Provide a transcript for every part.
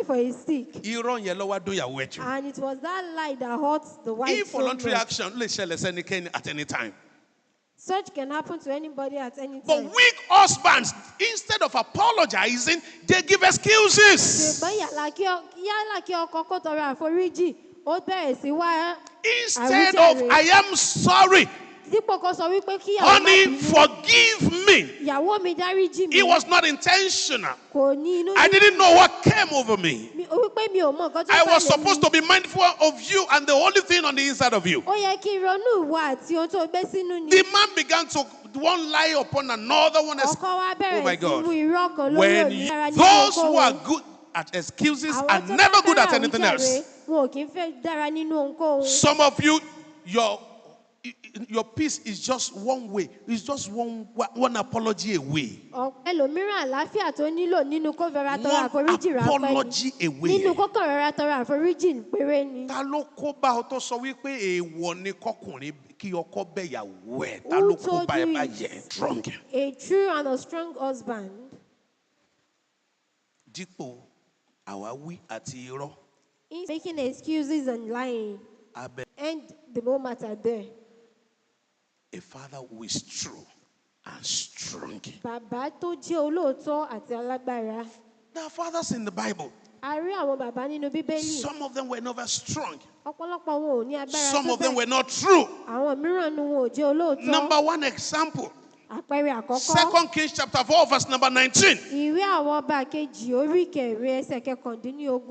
for his sick. Irọ́ yẹn ló wá dún ìyàwó ẹ̀ jù. And it was that lie that hurt the wife so Involuntary much. action lè ṣẹlẹ̀ sẹ́nikẹ́ni at any time. Such can happen to anybody at any time. But weak husbands, instead of apologizing, they give excuses. Instead of, I am sorry, honey, forgive me. It was not intentional. I didn't know what came over me. I was supposed to be mindful of you and the only thing on the inside of you. The man began to one lie upon another one. Oh my God. When those who are good at excuses are never good at anything else. Some of you, your peace is just one way. It's just one apology away. One apology away. Ta ló kó bá ọ tó sọ wípé èèwọ̀ ni kọkùnrin kí ọkọ bẹ̀yàwó ẹ̀? Ta ló kó bá ẹ báyẹn? Strong. A true and a strong husband. Dípò àwáwí àti irọ́. He's making excuses and lying. And the moment are there. A father who is true and strong. There are fathers in the Bible. Some of them were never strong. Some of them were not true. Number one example. 2 Kings chapter 4 verse number 19.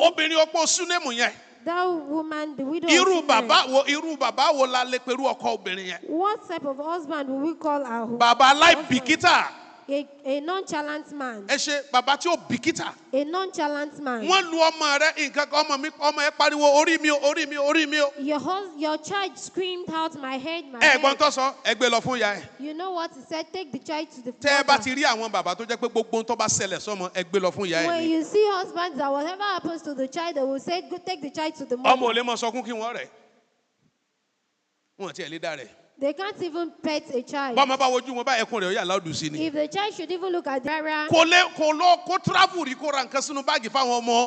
Obìnrin opó Súnémù yẹn. That woman, the widow. What type of husband will we call our husband? Baba like bikita. A nonchalant man. Baba tí ó bìkítà. A nonchalant man. Wọ́n lu ọmọ rẹ̀ nǹkan kan ọmọ ẹ̀ pariwo orí mi orí mi. Your child screamed out, my head, my head. Ẹ̀gbọ́n tó sọ, ẹ gbé lọ fún ìyá ẹ̀. You know what he said? Take the child to the father. Tẹ́ ẹ bá ti rí àwọn bàbá tó jẹ́ pé gbogbo ohun tó bá ṣẹlẹ̀ sọ́mọ, ẹ gbé lọ fún ìyá ẹ̀. When you see husbands that whatever happens to the child, they will say, go take the child to the mother. Ọmọ ò lè mọ sọkún kí wọ́n rẹ̀. Wọ́n ti ẹ̀ lé dá rẹ̀. They can't even pet a child. If the child should even look at the camera.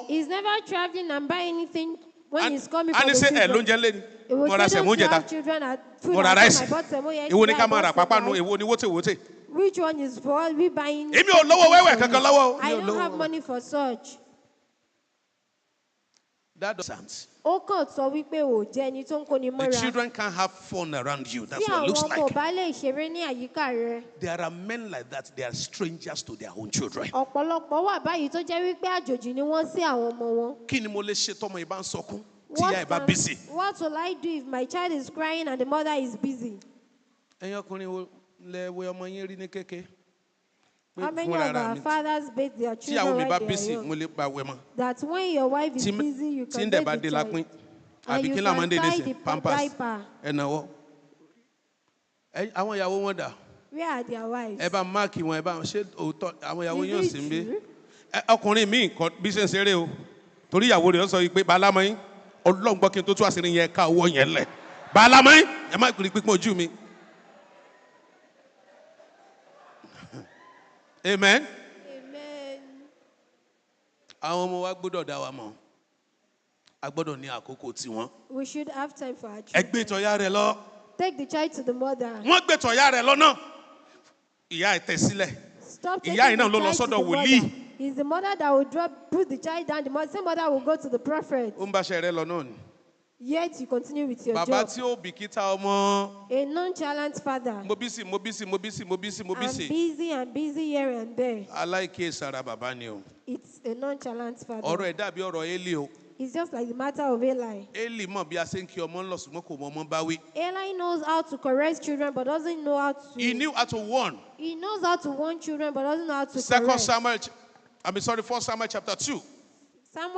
He's never traveling and buy anything when he's coming from the children. It was children to have children at food. I bought which one is for? We buying? I don't have money for such. That doesn't sense. The children can't have fun around you. That's what it looks like. There are men like that. They are strangers to their own children. What will I do if my child is crying and the mother is busy? How many of our fathers bathe their children right there? That when your wife is busy, you can bathe the child. And you can tie the diaper. Where are their wives? Is it true? Ọkùnrin mi nǹkan bí ṣe ń ṣeré o torí ìyàwó rẹ̀ sọ pé balamọ́yìn Ọlọ́run gbọ́ kí n tó tú àṣírí yẹn ká owó yẹn lẹ̀ balamọ́yìn ẹ má kiri pípọ́n ojú mi. Amen. Amen. Àwọn ọmọ wa gbọ́dọ̀ dá wa mọ̀. A gbọ́dọ̀ ní àkókò tiwọn. We should have time for our children. Ẹ gbé ìtọ́yá rẹ̀ lọ. Take the child to the mother. Wọ́n gbé ìtọ́yá rẹ̀ lọ́nà. Ìyá ẹ̀ tẹ̀ sílẹ̀. Stop taking the child to the mother. It's the mother that will put the child down. The same mother will go to the prophet. Ó ń bá ṣe rẹ̀ lọ náà ni. Yet you continue with your Bàbá job. tí ó bìkítà ọmọ. A nonchalant father. Mo busy. I'm busy here and there. Aláìkíyèsára bàbá ni o. It's a nonchalant father. Ọ̀rọ̀ ẹ̀ dàbí ọ̀rọ̀ Élì o. It's just like the matter of Eli. Élì mọ̀ bí a ṣe ń kí ọmọ ńlọ ṣùgbọ́n kò mọ ọmọ bá wí. Eli knows how to correct children but doesn't know how to. He knew how to warn. He knows how to warn children but doesn't know how to correct. 1 Samuel chapter 2. From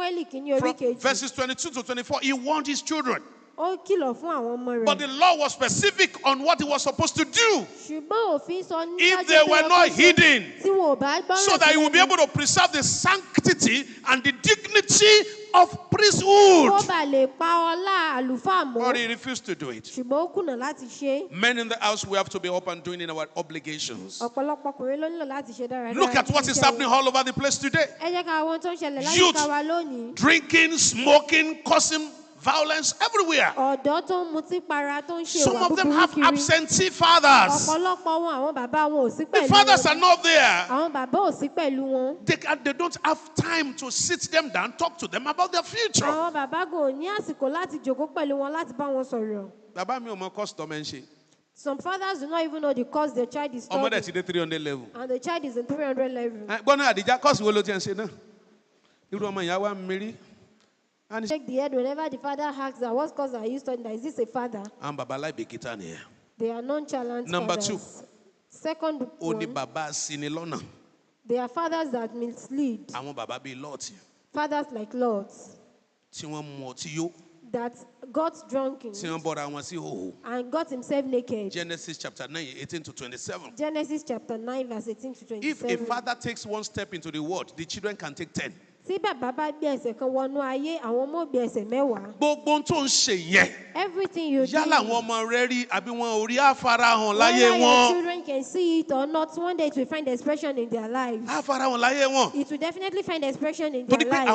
verses 22 to 24, he warned his children. But the law was specific on what he was supposed to do. If they were not hidden, so that he would be able to preserve the sanctity and the dignity of priesthood. But he refused to do it. Men in the house, we have to be up and doing in our obligations. Look at what is happening all over the place today. Youth drinking, smoking, causing violence everywhere. Some of them have absentee fathers. The fathers are not there. They don't have time to sit them down, talk to them about their future. Some fathers do not even know the course their child is studying. And the child is in 300 level. And shake the head whenever the father asks that what course are you studying? Is this a father? They are nonchalant. Number fathers. 2. Second one, they are fathers that mislead. Fathers like Lords that got drunken and got himself naked. Genesis chapter 9, 18 to 27. Genesis chapter 9, verse 18 to 27. If a father takes one step into the world, the children can take 10. Everything you do, whether your children can see it or not, one day it will find expression in their lives. It will definitely find expression in their lives.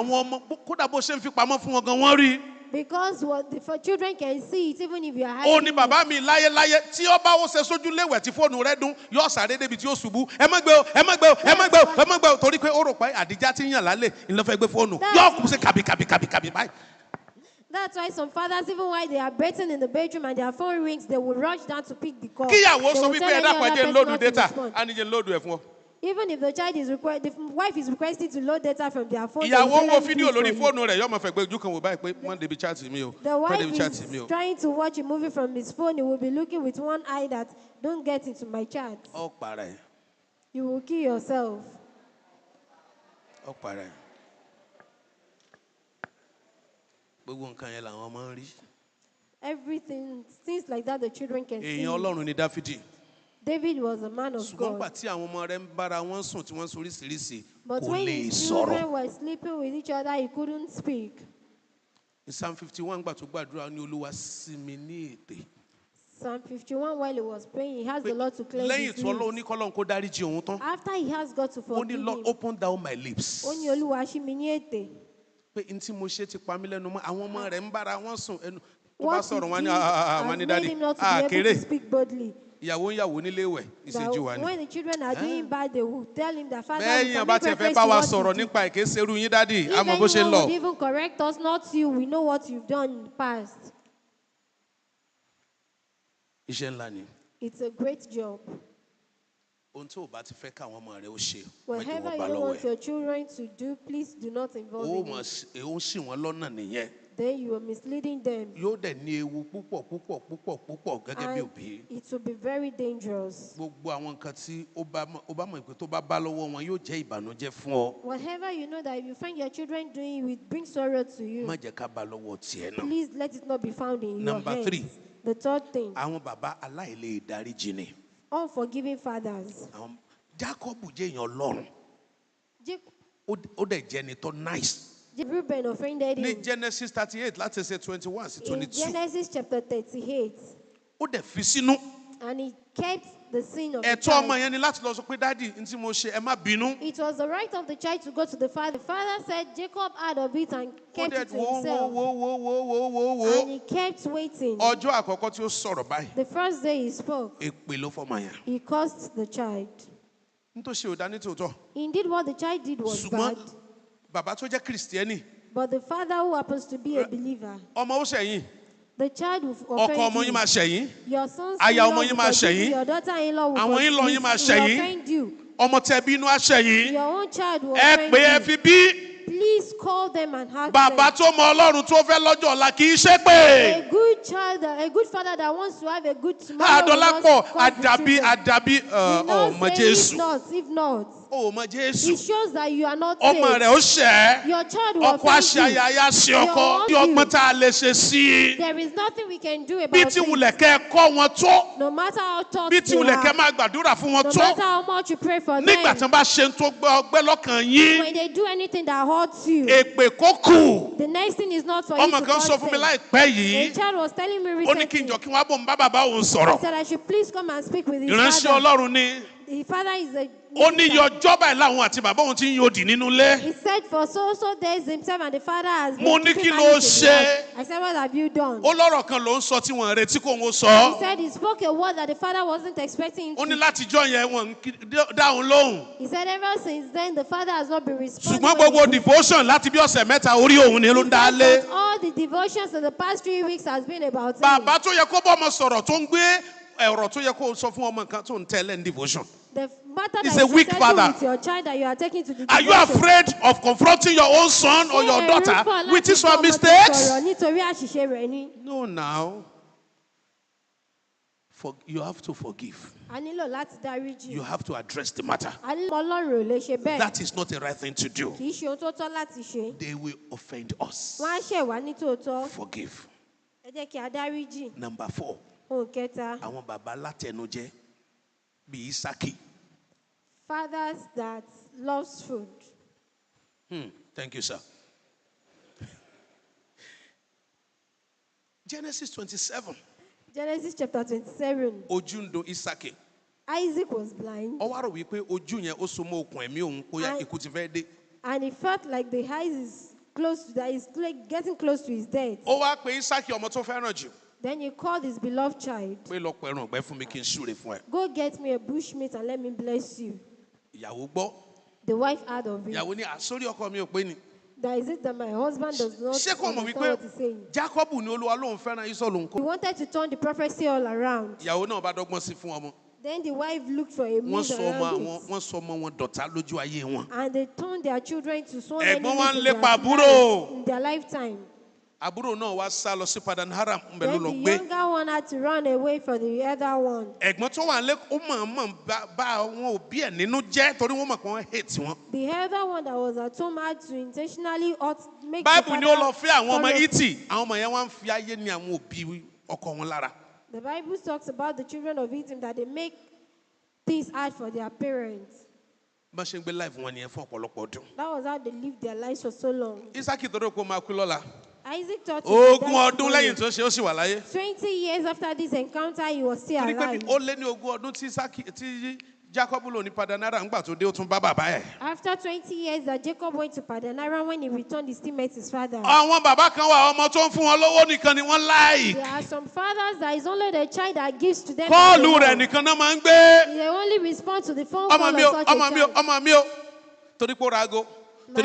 Because what the children can see it, even if you are hiding it. That's why some fathers, even while they are bathing in the bedroom and their phone rings, they will rush down to pick the call. Even if the child is the wife is requested to load data from their phone, the wife is trying to watch a movie from his phone. He will be looking with one eye that don't get into my chat. You will kill yourself. Everything, things like that, the children can see. David was a man of God. But when his children were sleeping with each other, he couldn't speak. In Psalm 51, Psalm 51, while he was praying, he asked the Lord to cleanse his lips. After he has God to forgive him, open down my lips. What it has made him not to be able to speak boldly. When the children are doing bad, they will tell him that Father, if anyone would even correct us, not you, we know what you've done in the past. It's a great job. Whatever you don't want your children to do, please do not involve them. Then you are misleading them. And it will be very dangerous. Whatever you know that if you find your children doing, it will bring sorrow to you. Please let it not be found in your hands. Number 3. The third thing. Unforgiving fathers. Jacob nice. Reuben offended him. In Genesis 38, let's say 21 to 22. In Genesis chapter 38. And he kept the sin of the child. It was the right of the child to go to the father. The father said Jacob had of it and kept it to himself. And he kept waiting. The first day he spoke, he cursed the child. Indeed, what the child did was bad. But the father who happens to be a believer, the child will offend you. Your sons will offend you. Your daughter-in-law will offend you. Your own child will offend you. Please call them and ask them. A good child, a good father that wants to have a good tomorrow. If not. It shows that you are not saved. Your child will offend you. There is nothing we can do about it. No matter how taught they are, no matter how much you pray for them, when they do anything that hurts you, the next thing is not for you to curse them. The child was telling me recently, I said I should please come and speak with his father. The father is a he said for so days himself and the father has been keeping managing. I said, what have you done? He said he spoke a word that the father wasn't expecting him to. He said ever since then the father has not been responding. He said that all the devotions in the past 3 weeks has been about him. The matter that you weak father. With your child that you are taking to the devotion. Are you afraid of confronting your own son or your daughter with his or mistakes? No, now. You have to forgive. You have to address the matter. That is not the right thing to do. They will offend us. Forgive. Number 4. Fathers that loves food. Thank you, sir. Genesis 27. Genesis chapter 27. Ojundo Isake. Isaac was blind. And he felt like the eyes is close to that. He's getting close to his death. Then he called his beloved child. Go get me a bushmeat and let me bless you. The wife heard of it. That is it that my husband does not understand what he's saying. He wanted to turn the prophecy all around. Then the wife looked for a means around it. And they turned their children to sworn enemies in their lifetime. Then the younger one had to run away from the other one. The other one that was at home had to intentionally make the Bible talks about the children of Edom that they make things hard for their parents. That was how they lived their lives for so long. Isaac thought 20 years after this encounter, he was still alive. After 20 years that Jacob went to Padanaram, when he returned, he still met his father. There are some fathers that is only the child that gives to them. They only respond to the phone call of such a child. My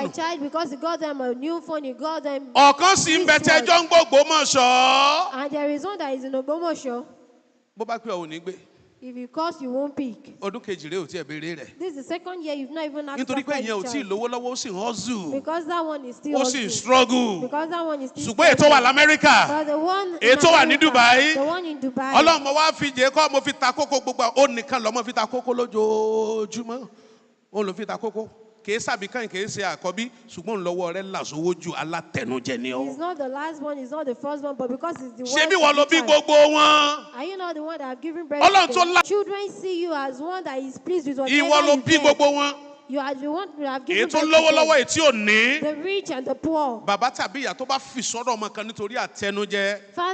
child, because he got them a new phone, he got them. And there is one that is in Ogbomoso. If you curse, you won't pick. This is the second year you've not even asked for a child. Because that one is still struggle. Because that one is still But the one in Dubai. The one in Dubai. He's not the last one, he's not the first one, but because it's the one. Are you not the one that have given birth to them? Children see you as one that is pleased with whatever you get. You are the one who have given birth to them. The rich and the poor. Father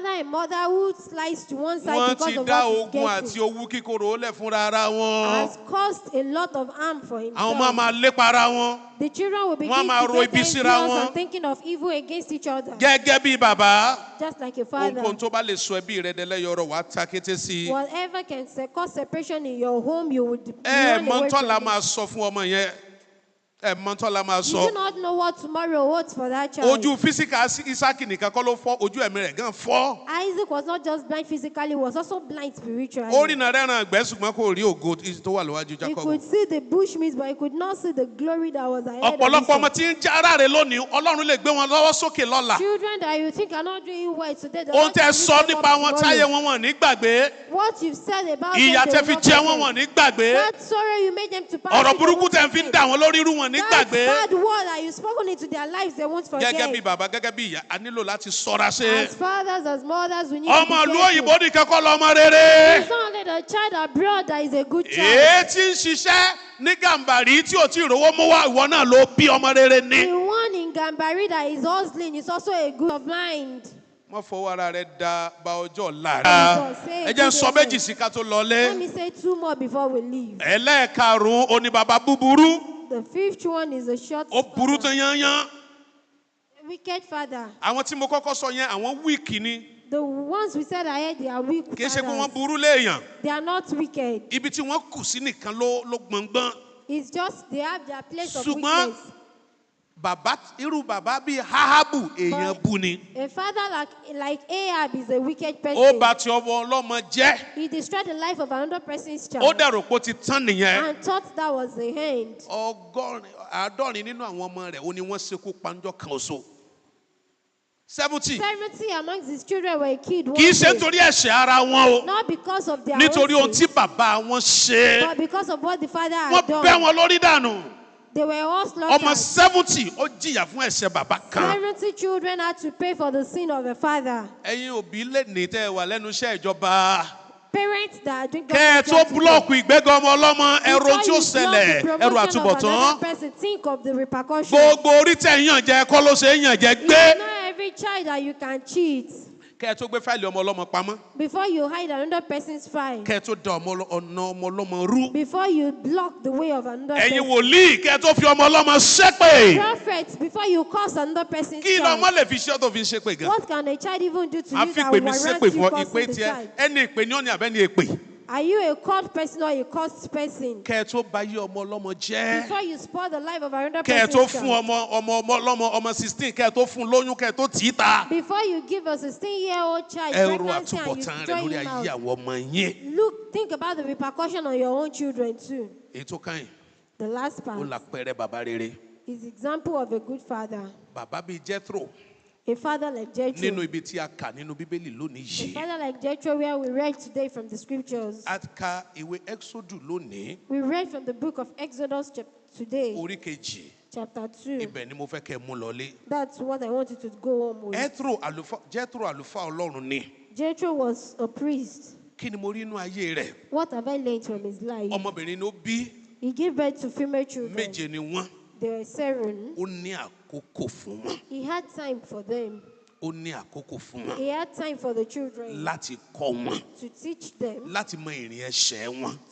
and mother who slice to one side because of what he's getting has caused a lot of harm for himself. The children will begin to get envious and thinking of evil against each other. Just like a father. Whatever can cause separation in your home, you would run away from it. You do not know what tomorrow holds for that child. Isaac was not just blind physically, he was also blind spiritually. He could see the bushmeat, but he could not see the glory that was ahead of him. Children that you think are not doing well today, what you've said about them, that sorrow you made them to pass, that bad word that you've spoken into their lives, they won't forget. As fathers, as mothers, we need to be careful. It's not only the child abroad that is a good child. The one in Gambari that is hustling is also a good mind. Let me say two more before we leave. The fifth one is a short father. A wicked father. The ones we said ahead, they are weak fathers. They are not wicked. It's just they have their place of weakness. But a father like Ahab is a wicked person. He destroyed the life of another person's child and thought that was the end. 70 amongst his children were killed. Not because of their own sins, but because of what the father had done. They were all slaughtered. 70 children had to pay for the sin of the father. Parents that are doing think of the repercussions. Not every child that you can cheat. Before you hide another person's file. Before you block the way of another person. Prophets, before you curse another person's child. What can a child even do to you that will warrant you cursing the child? Are you a cursed person or a cursed person? Before you spoil the life of another person, before you give a 16-year-old child pregnancy and you throw him out, think about the repercussion on your own children too. The last part is the example of a good father. A father like Jethro. A father like Jethro, where we read today from the scriptures. We read from the book of Exodus today. Chapter 2. That's what I wanted to go home with. Jethro was a priest. What have I learned from his life? He gave birth to female children. There were 7. He had time for them. He had time for the children to teach them,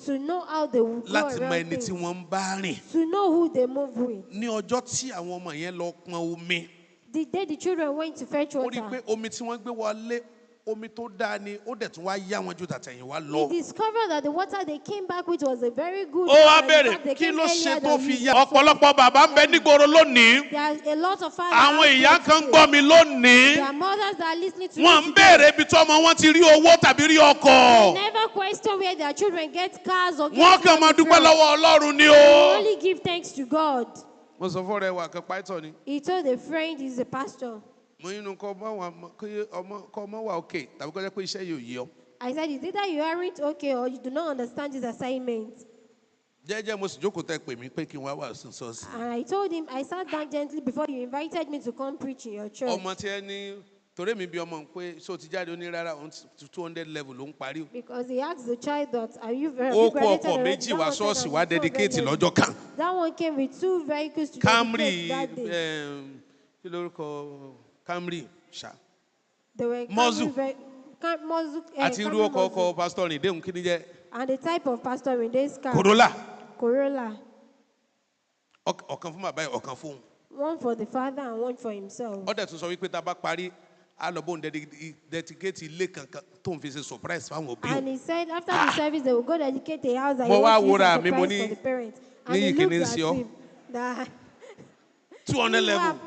to know how they would go around things, to know who they move with. The day the children went to fetch water, he discovered that the water they came back with was a very good water. There are a lot of fathers. There are mothers that are listening to me. They never question where their children get cars or get money from. They only give thanks to God. He told a friend, he's a pastor. I said, it's either you aren't okay or you do not understand this assignment. And I told him, I sat down gently before you invited me to come preach in your church. Because he asked the child that, are you very graduated already? That one came with 2 vehicles to dedicate that day. Camry, they were and the type of pastor in this car. Corolla. One for the father and one for himself. And he said after the service they will go dedicate a house that he wants to use as a surprise for the parents. And he looked at him. 200 level.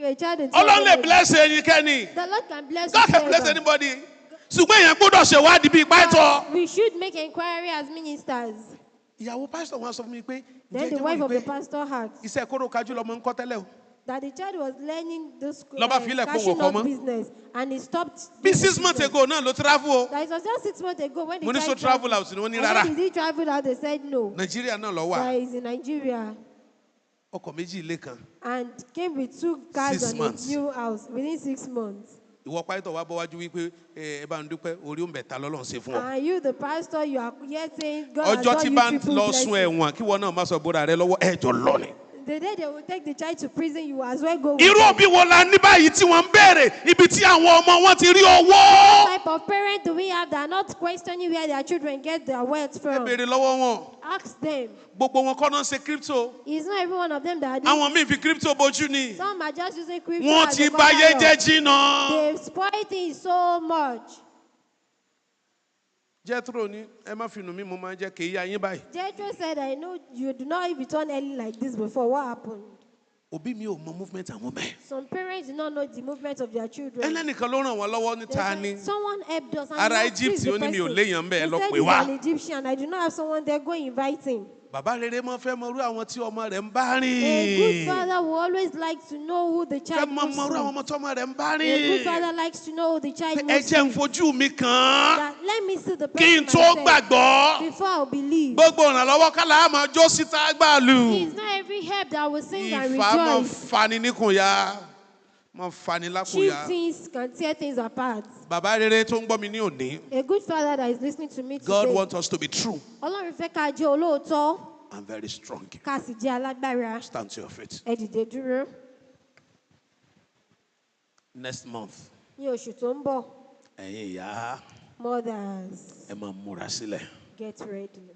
A child in Ọlọ́run lè bless ẹnikẹ́ni. The Lord can bless God can bless anybody. Ṣùgbọ́n èèyàn gbọ́dọ̀ ṣèwádìí bíi pàtó. We should make inquiry as ministers. Ìyàwó pastor wọn sọ fún mi pé. Then the wife of the pastor asked. Iṣẹ́ kóró kájú lọmọ ń kọ́ tẹ́lẹ̀ o. That the child was learning this cashing out business and he stopped. 6 months ago náà ló travel. That it was just 6 months ago when the child travel out ni wọ́n ní rárá. When did he travel out? They said no. Nigeria náà lọ wà. That is in Nigeria. Ọkọ̀ méjì ilé kan. And came with 2 cars and a new house within 6 months. Ìwọ pásítọ̀ wa bọ́ wájú wípé ẹ bá ń dúpẹ́ orí òǹbẹ̀ta lọ́lọ́run ṣe fún ọ. And you the pastor you are here saying God has done you triple blessing. Ọjọ́ tí bá ń lọ sun ẹ̀wọ̀n kí wọ́n náà má sọ bóra rẹ lọ́wọ́ ẹ̀jọ̀ lọ ni. The day they will take the child to prison, you as well go with irú òbí wo la ní báyìí tí wọ́n ń béèrè ibi tí àwọn ọmọ wọn ti rí owó. What type of parent do we have that are not questioning where their children get their wealth from? Ẹ béèrè lọ́wọ́ wọn. Ask them. Gbogbo wọn kọ́ náà ṣe crypto. It's not every one of them that do. Àwọn míì fi crypto bojú ni. Some are just using crypto. Wọ́n ti báyé jẹ́ jìnnà. They've spoiled things so much. Jethro ni ẹ má fi nù mí mo máa ń jẹ́ kì í yá yín báyìí. Jethro said, I know you do not return early like this before. What happened? Òbí mi ò mọ movement àwọn ọmọ ẹ̀. Some parents do not know the movement of their children. Ẹlẹ́nìkan ló ràn wọ́n lọ́wọ́ níta ni. Someone helped us. Ara Egypt ó ní mi ò léèyàn bẹ́ẹ̀ lọ pè wá. He said he's an Egyptian. I do not have someone there. Go invite him. Bàbá rere máa fẹ́ mọ irú àwọn tí ọmọ rẹ̀ ń bá rìn. A good father will always like to know who the child moves to. Fẹ́ mọ irú àwọn ọmọ tí ọmọ rẹ̀ ń bá rìn. A good father likes to know who the child moves to. Ẹ jẹ́ n fojú mi kàn. Let me see the person kí n tó gbàgbọ́. Before I believe. Gbogbo ìrànlọ́wọ́ kálá máa jó síta gbàlù. It's not every help that will sing and rejoice. Ìfà máa fani níkùnyà. Máa fani lákùnyà. Cheap things can tear things apart. Bàbá rere tó ń gbọ́ mi ní òní. A good father that is listening to me today. God wants us to be true. Ọlọ́run fẹ́ ká jẹ́ olóòótọ́. And very strong. Ká sì jẹ́ alágbára. Stand to your feet. Ẹ dìde dúró. Next month. Ní oṣù tó ń bọ̀. Ẹ̀yin ìyá. Mothers. Ẹ máa múra sílẹ̀. Get ready.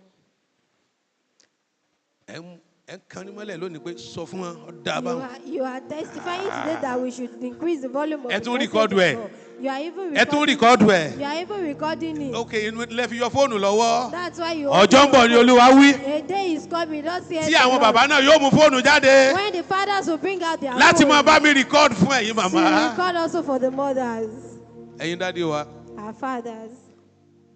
Ẹ kan ní mọ́lẹ̀ lónìí pé sọ fún wọn ọ̀dà báwọn. You are testifying today that we should increase the volume of the message. Ẹ tún rìkọ́dù ẹ̀. You are even recording. Ẹ tún rìkọ́dù ẹ̀. You are even recording it. Okay, lẹ fi yọ fóònù lọ́wọ́. That's why you. Ọjọ́ ń bọ̀ ni Olúwa wí. A day is coming, don't say it. Tí àwọn bàbá náà yóò mú fóònù jáde. When the fathers will bring out their phone. Láti máa bá mi record fún ẹ̀yin màmá. To record also for the mothers. Ẹ̀yin dádì wa. Our fathers.